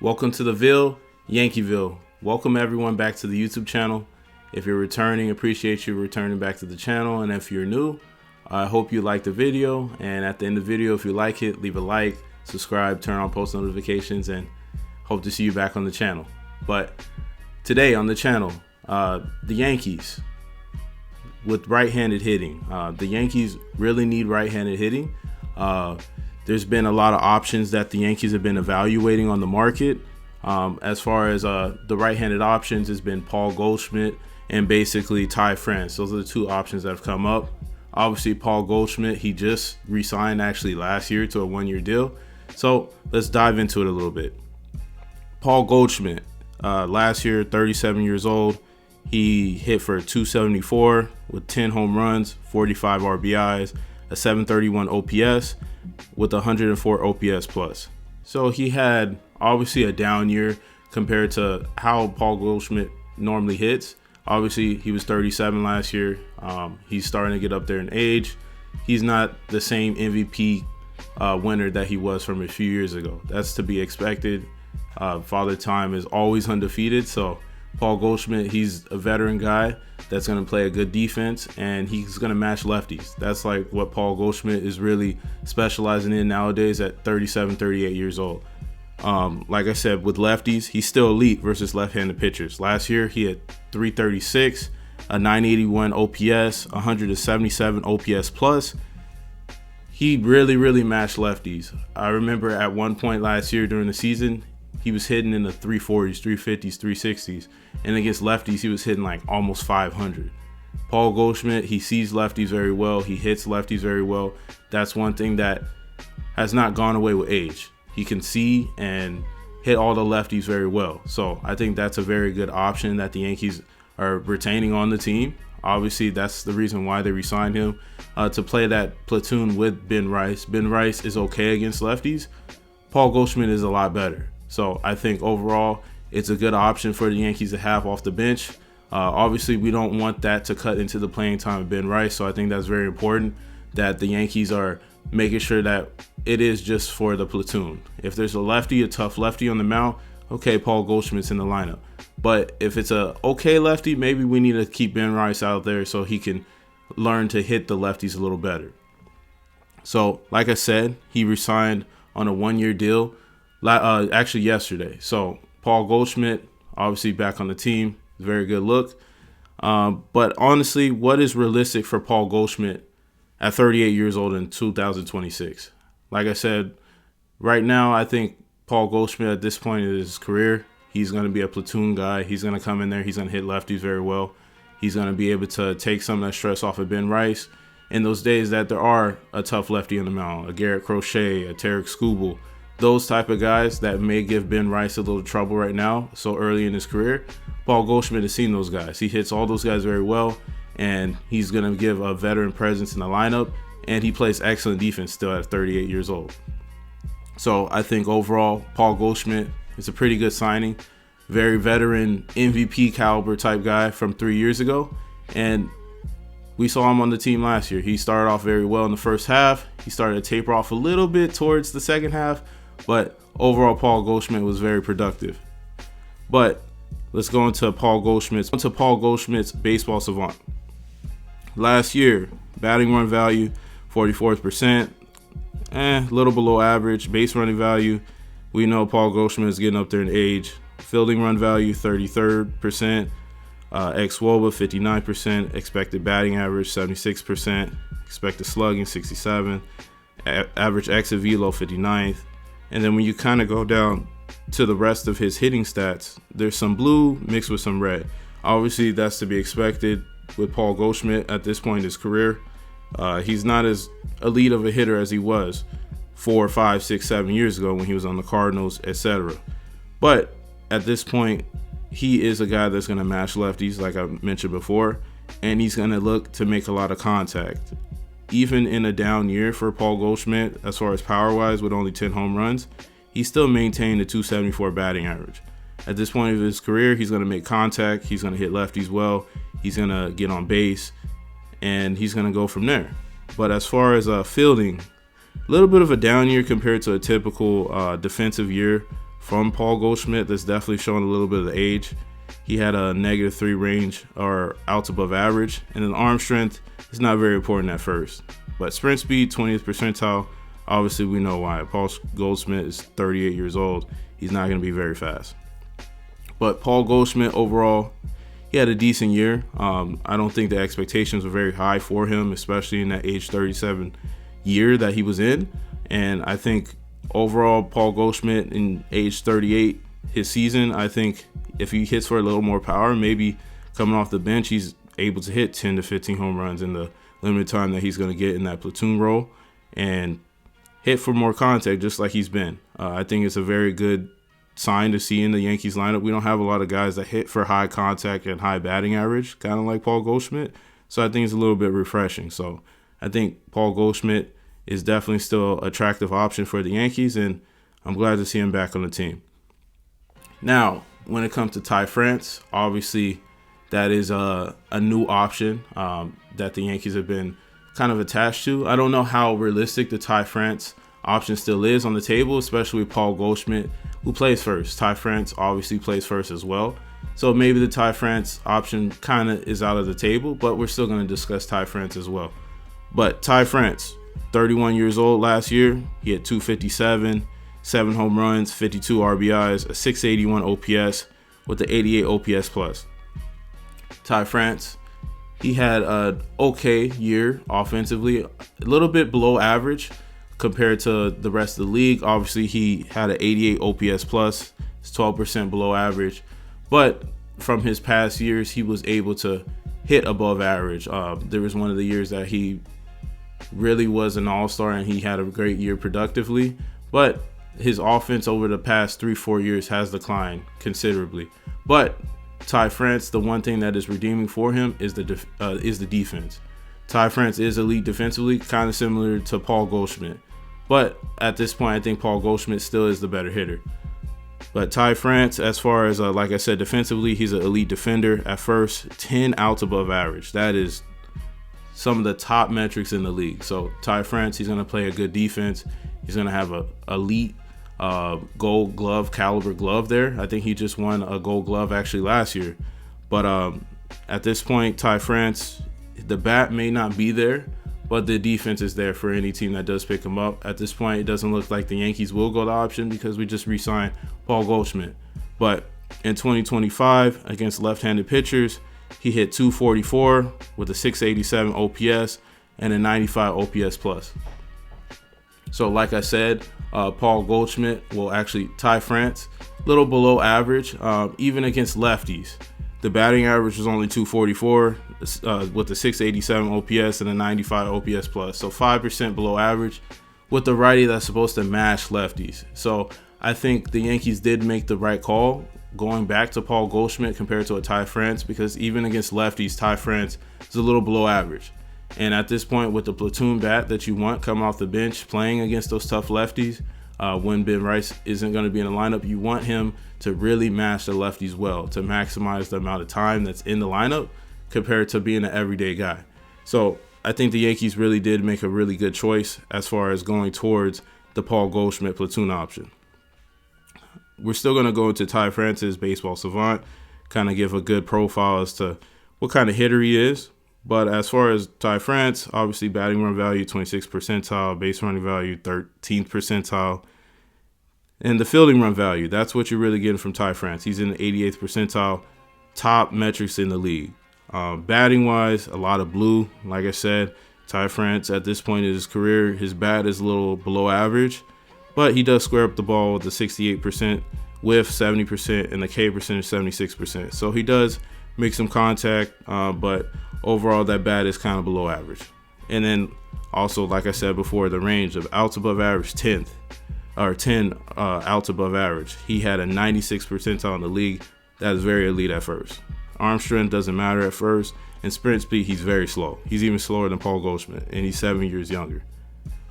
Welcome to the Ville, Yankeeville. Welcome everyone back to the YouTube channel. If you're returning, appreciate you returning back to the channel. And if you're new, I hope you like the video. And at the end of the video, if you like it, leave a like, subscribe, turn on post notifications, and hope to see you back on the channel. But today on the channel, the Yankees with right-handed hitting. The Yankees really need right-handed hitting. There's been a lot of options that the Yankees have been evaluating on the market. As far as the right-handed options, has been Paul Goldschmidt and basically Ty France. Those are the two options that have come up. Obviously, Paul Goldschmidt, he just re-signed actually last year to a one-year deal. So let's dive into it a little bit. Paul Goldschmidt, last year, 37 years old. He hit for 274 with 10 home runs, 45 RBIs, a 731 OPS with 104 OPS plus. So he had obviously a down year compared to how Paul Goldschmidt normally hits. Obviously, he was 37 last year. He's starting to get up there in age. He's not the same MVP winner that he was from a few years ago. That's to be expected. Father Time is always undefeated. So Paul Goldschmidt, he's a veteran guy that's going to play a good defense, and he's going to match lefties. That's like what Paul Goldschmidt is really specializing in nowadays at 37, 38 years old. Like I said, with lefties, he's still elite versus left-handed pitchers. Last year, he had 336, a 981 OPS, 177 OPS plus. He really matched lefties. I remember at one point last year during the season, he was hitting in the 340s, 350s, 360s. And against lefties, he was hitting like almost 500. Paul Goldschmidt, he sees lefties very well. He hits lefties very well. That's one thing that has not gone away with age. He can see and hit all the lefties very well. So I think that's a very good option that the Yankees are retaining on the team. Obviously, that's the reason why they re-signed him, to play that platoon with Ben Rice. Ben Rice is okay against lefties. Paul Goldschmidt is a lot better. So I think overall, it's a good option for the Yankees to have off the bench. Obviously, we don't want that to cut into the playing time of Ben Rice. So I think that's very important that the Yankees are making sure that it is just for the platoon. If there's a lefty, a tough lefty on the mound, okay, Paul Goldschmidt's in the lineup. But if it's a okay lefty, maybe we need to keep Ben Rice out there so he can learn to hit the lefties a little better. So like I said, he resigned on a one-year deal actually yesterday. So Paul Goldschmidt, obviously back on the team, very good look. But honestly, what is realistic for Paul Goldschmidt at 38 years old in 2026? Like I said, right now, I think Paul Goldschmidt at this point in his career, he's going to be a platoon guy. He's going to come in there. He's going to hit lefties very well. He's going to be able to take some of that stress off of Ben Rice in those days that there are a tough lefty on the mound, a Garrett Crochet, a Tarek Skubal, those type of guys that may give Ben Rice a little trouble right now so early in his career. Paul Goldschmidt has seen those guys. He hits all those guys very well, and he's going to give a veteran presence in the lineup, and he plays excellent defense still at 38 years old. So I think overall, Paul Goldschmidt is a pretty good signing. Very veteran, MVP caliber type guy from 3 years ago. And we saw him on the team last year. He started off very well in the first half. He started to taper off a little bit towards the second half. But overall, Paul Goldschmidt was very productive. But let's go into Paul Goldschmidt's baseball savant. Last year, batting run value, 44th%, a little below average. Base running value, we know Paul Goldschmidt is getting up there in age. Fielding run value, 33rd%. Ex-WOBA, 59%. Expected batting average, 76%. Expected slugging, 67. Average exit velo, 59th. And then when you kind of go down to the rest of his hitting stats, there's some blue mixed with some red. Obviously, that's to be expected with Paul Goldschmidt at this point in his career. He's not as elite of a hitter as he was 4, 5, 6, 7 years ago when he was on the Cardinals, etc. But at this point, he is a guy that's going to match lefties, like I mentioned before, and he's going to look to make a lot of contact. Even in a down year for Paul Goldschmidt, as far as power-wise, with only 10 home runs, he still maintained a 274 batting average. At this point of his career, he's going to make contact. He's going to hit lefties well. He's going to get on base, and he's going to go from there. But as far as fielding, a little bit of a down year compared to a typical defensive year from Paul Goldschmidt that's definitely showing a little bit of the age. He had a -3 range or outs above average, and then arm strength is not very important at first. But sprint speed, 20th percentile. Obviously, we know why. Paul Goldschmidt is 38 years old. He's not going to be very fast. But Paul Goldschmidt overall, he had a decent year. I don't think the expectations were very high for him, especially in that age 37 year that he was in. And I think overall, Paul Goldschmidt in age 38, his season, I think if he hits for a little more power, maybe coming off the bench, he's able to hit 10 to 15 home runs in the limited time that he's going to get in that platoon role and hit for more contact just like he's been. I think it's a very good sign to see in the Yankees lineup. We don't have a lot of guys that hit for high contact and high batting average, kind of like Paul Goldschmidt. So I think it's a little bit refreshing. So I think Paul Goldschmidt is definitely still an attractive option for the Yankees, and I'm glad to see him back on the team. Now, when it comes to Ty France, obviously that is a new option that the Yankees have been kind of attached to. I don't know how realistic the Ty France option still is on the table, especially with Paul Goldschmidt, who plays first. Ty France obviously plays first as well. So maybe the Ty France option kind of is out of the table, but we're still going to discuss Ty France as well. But Ty France, 31 years old last year. He had 257, 7 home runs, 52 RBIs, a 681 OPS with the 88 OPS plus. Ty France, he had an okay year offensively, a little bit below average compared to the rest of the league. Obviously, he had an 88 OPS plus. It's 12% below average. But from his past years, he was able to hit above average. There was one of the years that he really was an all-star and he had a great year productively. But his offense over the past 3-4 years has declined considerably. But Ty France, the one thing that is redeeming for him is the defense. Ty France is elite defensively, kind of similar to Paul Goldschmidt. But at this point, I think Paul Goldschmidt still is the better hitter. But Ty France, as far as, like I said, defensively, he's an elite defender. At first, 10 outs above average. That is some of the top metrics in the league. So Ty France, he's going to play a good defense. He's going to have a elite gold glove caliber glove there. I think he just won a gold glove actually last year. But at this point, Ty France, the bat may not be there, but the defense is there for any team that does pick him up. At this point, it doesn't look like the Yankees will go the option because we just re-signed Paul Goldschmidt. But in 2025, against left-handed pitchers, he hit 244 with a 687 OPS and a 95 OPS plus. So like I said, Paul Goldschmidt will actually Ty France, a little below average, even against lefties. The batting average was only 244 with the 687 OPS and a 95 OPS plus. So 5% below average with the righty that's supposed to mash lefties. So I think the Yankees did make the right call going back to Paul Goldschmidt compared to a Ty France, because even against lefties, Ty France is a little below average. And at this point, with the platoon bat that you want coming off the bench, playing against those tough lefties, when Ben Rice isn't going to be in the lineup, you want him to really mash the lefties well, to maximize the amount of time that's in the lineup compared to being an everyday guy. So I think the Yankees really did make a really good choice as far as going towards the Paul Goldschmidt platoon option. We're still going to go into Ty France's baseball savant, kind of give a good profile as to what kind of hitter he is. But as far as Ty France, obviously batting run value, 26th percentile, base running value, 13th percentile, and the fielding run value, that's what you're really getting from Ty France. He's in the 88th percentile, top metrics in the league. Batting wise, a lot of blue. Like I said, Ty France at this point in his career, his bat is a little below average, but he does square up the ball with the 68% whiff, 70%, and the K percentage 76%. So he does make some contact, but overall that bat is kind of below average. And then also, like I said before, the range of outs above average, 10 outs above average. He had a 96th percentile in the league. That is very elite at first. Arm strength doesn't matter at first, and sprint speed, he's very slow. He's even slower than Paul Goldschmidt, and he's 7 years younger.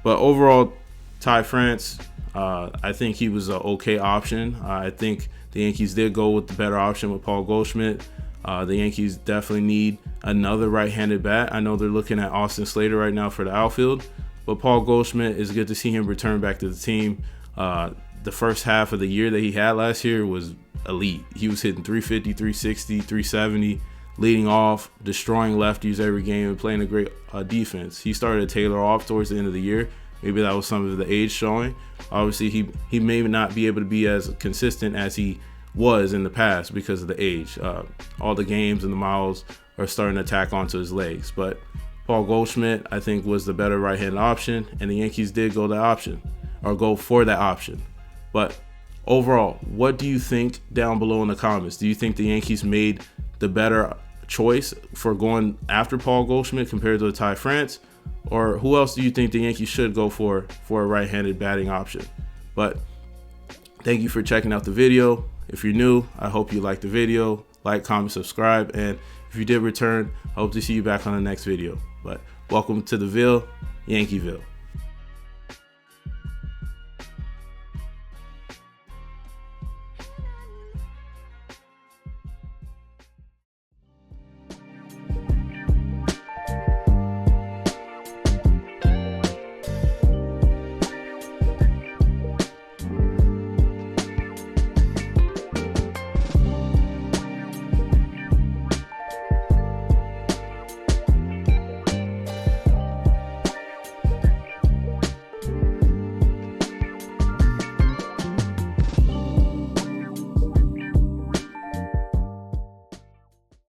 But overall, Ty France, I think he was an okay option. I think the Yankees did go with the better option with Paul Goldschmidt. The Yankees definitely need another right-handed bat. I know they're looking at Austin Slater right now for the outfield, but Paul Goldschmidt, is good to see him return back to the team. the first half of the year that he had last year was elite. He was hitting 350, 360, 370, leading off, destroying lefties every game, and playing a great defense. He started to tailor off towards the end of the year. Maybe that was some of the age showing. Obviously, he may not be able to be as consistent as he was in the past because of the age. All the games and the miles are starting to tack onto his legs. But Paul Goldschmidt, I think, was the better right-handed option, and the Yankees did go for that option. But overall, what do you think down below in the comments? Do you think the Yankees made the better choice for going after Paul Goldschmidt compared to Ty France? Or who else do you think the Yankees should go for a right-handed batting option? But thank you for checking out the video. If you're new, I hope you liked the video. Like, comment, subscribe, and if you did return, I hope to see you back on the next video. But welcome to the Ville, Yankeeville.